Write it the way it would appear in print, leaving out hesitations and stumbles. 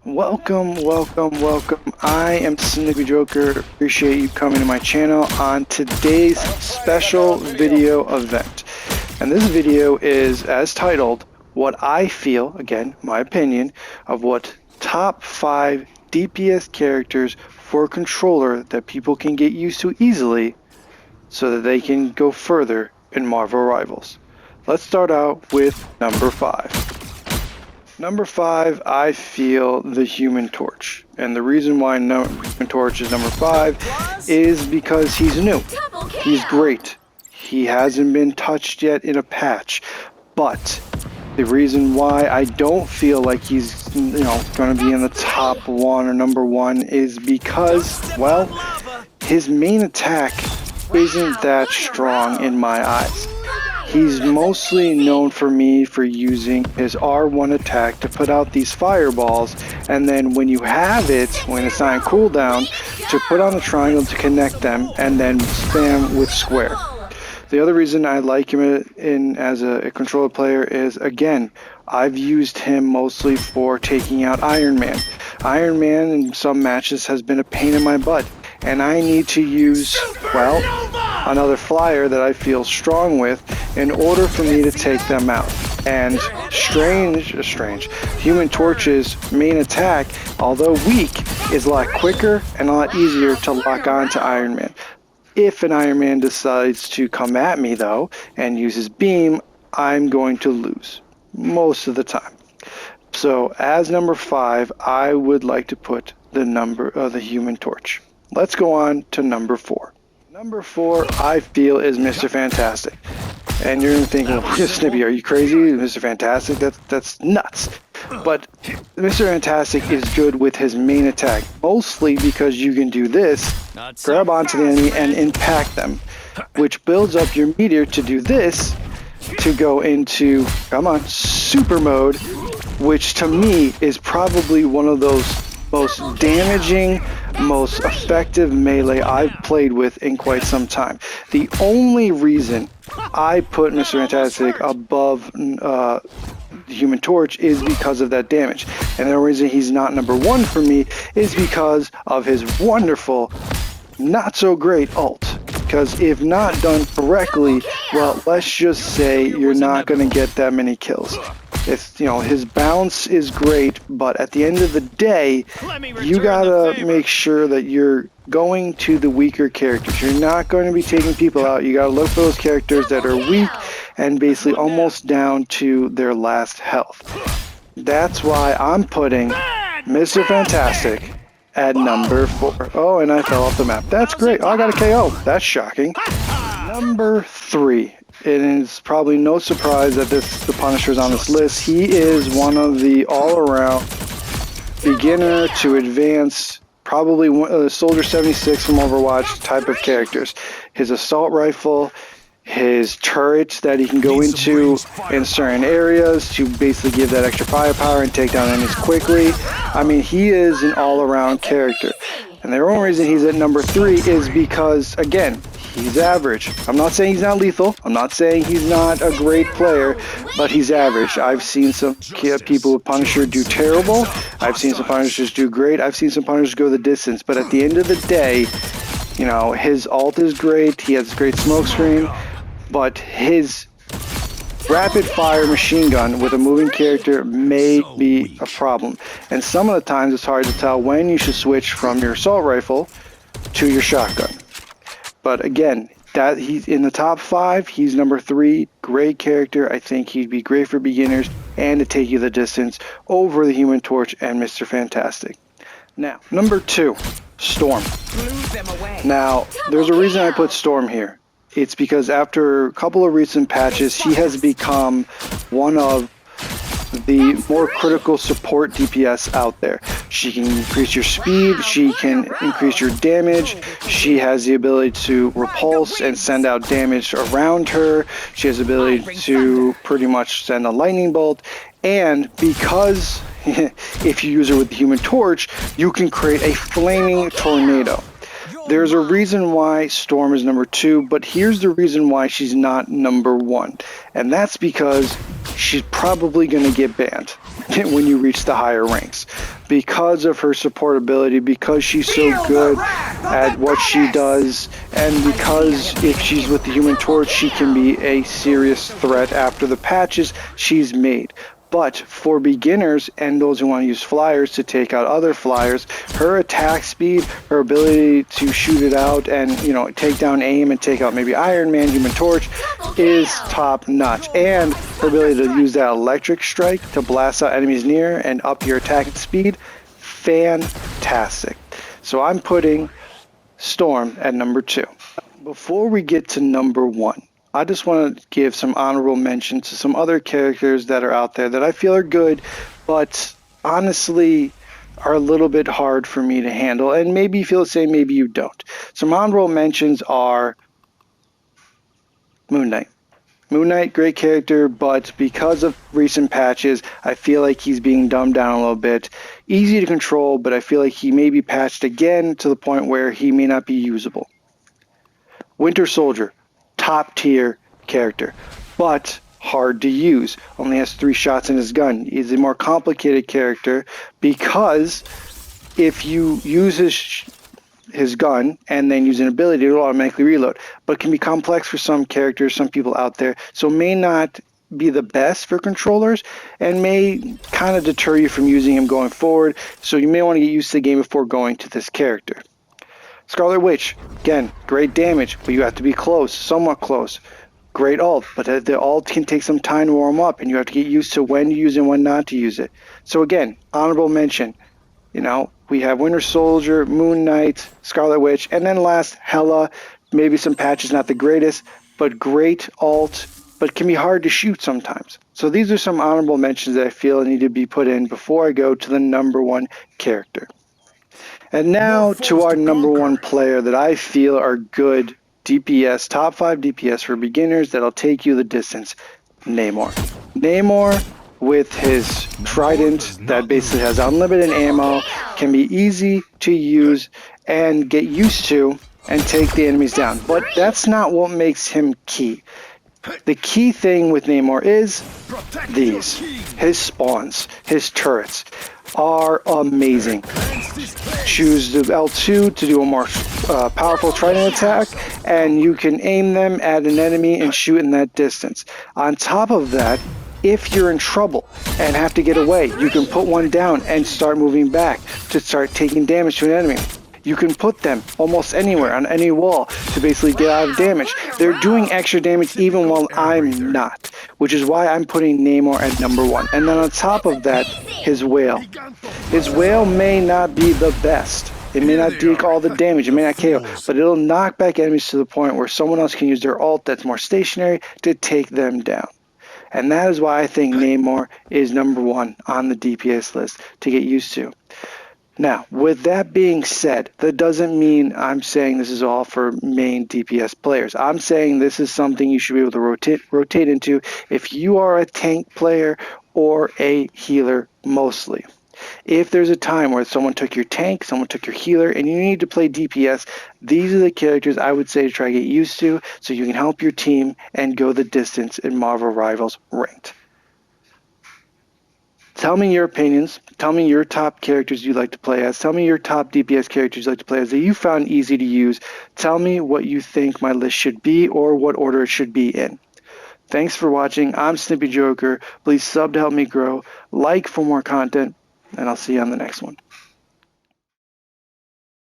Welcome, welcome, welcome. I am Snippy Joker. Appreciate you coming to my channel on today's special video event. And this video is as titled, what I feel, again, my opinion, of what top 5 DPS characters for controller that people can get used to easily so that they can go further in Marvel Rivals. Let's start out with number 5. Number 5, I feel the Human Torch. And the reason why Human Torch is number 5 is because he's new. He's great. He hasn't been touched yet in a patch. But the reason why I don't feel like he's, going to be in the top 1 or number 1 is because, well, his main attack isn't that strong in my eyes. He's mostly known for me for using his R1 attack to put out these fireballs, and then when you have it, when it's not in cooldown, to put on the triangle to connect them, and then spam with square. The other reason I like him as a controller player is, again, I've used him mostly for taking out Iron Man. Iron Man in some matches has been a pain in my butt, and I need to use, well, another flyer that I feel strong with in order for me to take them out. And Human Torch's main attack, although weak, is a lot quicker and a lot easier to lock on to Iron Man. If an Iron Man decides to come at me though and use his beam, I'm going to lose most of the time. So as number 5, I would like to put the Human Torch. Let's go on to number 4. Number 4, I feel, is Mr. Fantastic. And you're thinking, Snippy, are you crazy? Mr. Fantastic? That's nuts. But Mr. Fantastic is good with his main attack, mostly because you can do this, grab onto the enemy and impact them, which builds up your meteor to do this, to go into, super mode, which to me is probably one of those most damaging, most effective melee I've played with in quite some time. The only reason I put Mr. Fantastic above the Human Torch is because of that damage. And the reason he's not number 1 for me is because of his wonderful, not so great ult. Because if not done correctly, well, let's just say you're not going to get that many kills. It's, his bounce is great, but at the end of the day, you gotta make sure that you're going to the weaker characters. You're not going to be taking people out. You gotta look for those characters that are weak and basically almost down to their last health. That's why I'm putting Mr. Fantastic at number 4. Oh, and I fell off the map. That's great. Oh, I got a KO. That's shocking. Number 3. It is probably no surprise that the Punisher is on this list. He is one of the all-around beginner to advanced, probably Soldier 76 from Overwatch type of characters. His assault rifle, his turrets that he can go into in certain areas to basically give that extra firepower and take down enemies quickly. I mean, he is an all-around character. And the only reason he's at number 3 is because, again, he's average. I'm not saying he's not lethal. I'm not saying he's not a great player, but he's average. I've seen some people with Punisher do terrible. I've seen some Punishers do great. I've seen some Punishers go the distance. But at the end of the day, his ult is great. He has a great smoke screen. But his rapid fire machine gun with a moving character may be a problem. And some of the times it's hard to tell when you should switch from your assault rifle to your shotgun. But again, that he's in the top 5, he's number 3, great character. I think he'd be great for beginners and to take you the distance over the Human Torch and Mr. Fantastic. Now, number 2, Storm. Now, there's a reason I put Storm here. It's because after a couple of recent patches, she has become one of the more critical support DPS out there. She can increase your speed, she can increase your damage, she has the ability to repulse and send out damage around her, she has the ability to pretty much send a lightning bolt, and because if you use her with the Human Torch, you can create a flaming tornado. There's a reason why Storm is number 2, but here's the reason why she's not number 1. And that's because she's probably going to get banned when you reach the higher ranks. because of her support ability, because she's so good at what she does, and because if she's with the Human Torch, she can be a serious threat after the patches she's made. But for beginners and those who want to use flyers to take out other flyers, her attack speed, her ability to shoot it out and, you know, take down aim and take out maybe Iron Man, Human Torch is top notch. And her ability to use that electric strike to blast out enemies near and up your attack speed, fantastic. So I'm putting Storm at number 2. Before we get to number 1, I just want to give some honorable mentions to some other characters that are out there that I feel are good, but honestly are a little bit hard for me to handle. And maybe you feel the same, maybe you don't. Some honorable mentions are Moon Knight. Moon Knight, great character, but because of recent patches, I feel like he's being dumbed down a little bit. Easy to control, but I feel like he may be patched again to the point where he may not be usable. Winter Soldier, top tier character, but hard to use. Only has 3 shots in his gun. He's a more complicated character because if you use his gun and then use an ability, it'll automatically reload. But it can be complex for some characters, some people out there, so may not be the best for controllers and may kind of deter you from using him going forward. So you may want to get used to the game before going to this character. Scarlet Witch, again, great damage, but you have to be close, somewhat close. Great ult, but the ult can take some time to warm up, and you have to get used to when to use it and when not to use it. So again, honorable mention. You know, we have Winter Soldier, Moon Knight, Scarlet Witch, and then last, Hela. Maybe some patches, not the greatest, but great ult, but can be hard to shoot sometimes. So these are some honorable mentions that I feel need to be put in before I go to the number 1 character. And now to our number 1 player that I feel are good DPS, top 5 DPS for beginners that'll take you the distance, Namor. Namor with his trident that basically has unlimited ammo, can be easy to use and get used to and take the enemies down. But that's not what makes him key. The key thing with Namor is these. His spawns, his turrets are amazing. Choose the L2 to do a more powerful trident attack, and you can aim them at an enemy and shoot in that distance. On top of that, if you're in trouble and have to get away, you can put one down and start moving back to start taking damage to an enemy. You can put them almost anywhere on any wall to basically get out of damage. They're doing extra damage even while I'm not, which is why I'm putting Namor at number 1. And then on top of that, his whale. His whale may not be the best. It may not take all the damage, it may not KO, but it'll knock back enemies to the point where someone else can use their ult that's more stationary to take them down. And that is why I think Namor is number 1 on the DPS list to get used to. Now, with that being said, that doesn't mean I'm saying this is all for main DPS players. I'm saying this is something you should be able to rotate into if you are a tank player or a healer mostly. If there's a time where someone took your tank, someone took your healer, and you need to play DPS, these are the characters I would say to try to get used to so you can help your team and go the distance in Marvel Rivals ranked. Tell me your opinions. Tell me your top characters you'd like to play as. Tell me your top DPS characters you'd like to play as that you found easy to use. Tell me what you think my list should be or what order it should be in. Thanks for watching. I'm Snippy Joker. Please sub to help me grow. Like for more content, and I'll see you on the next one.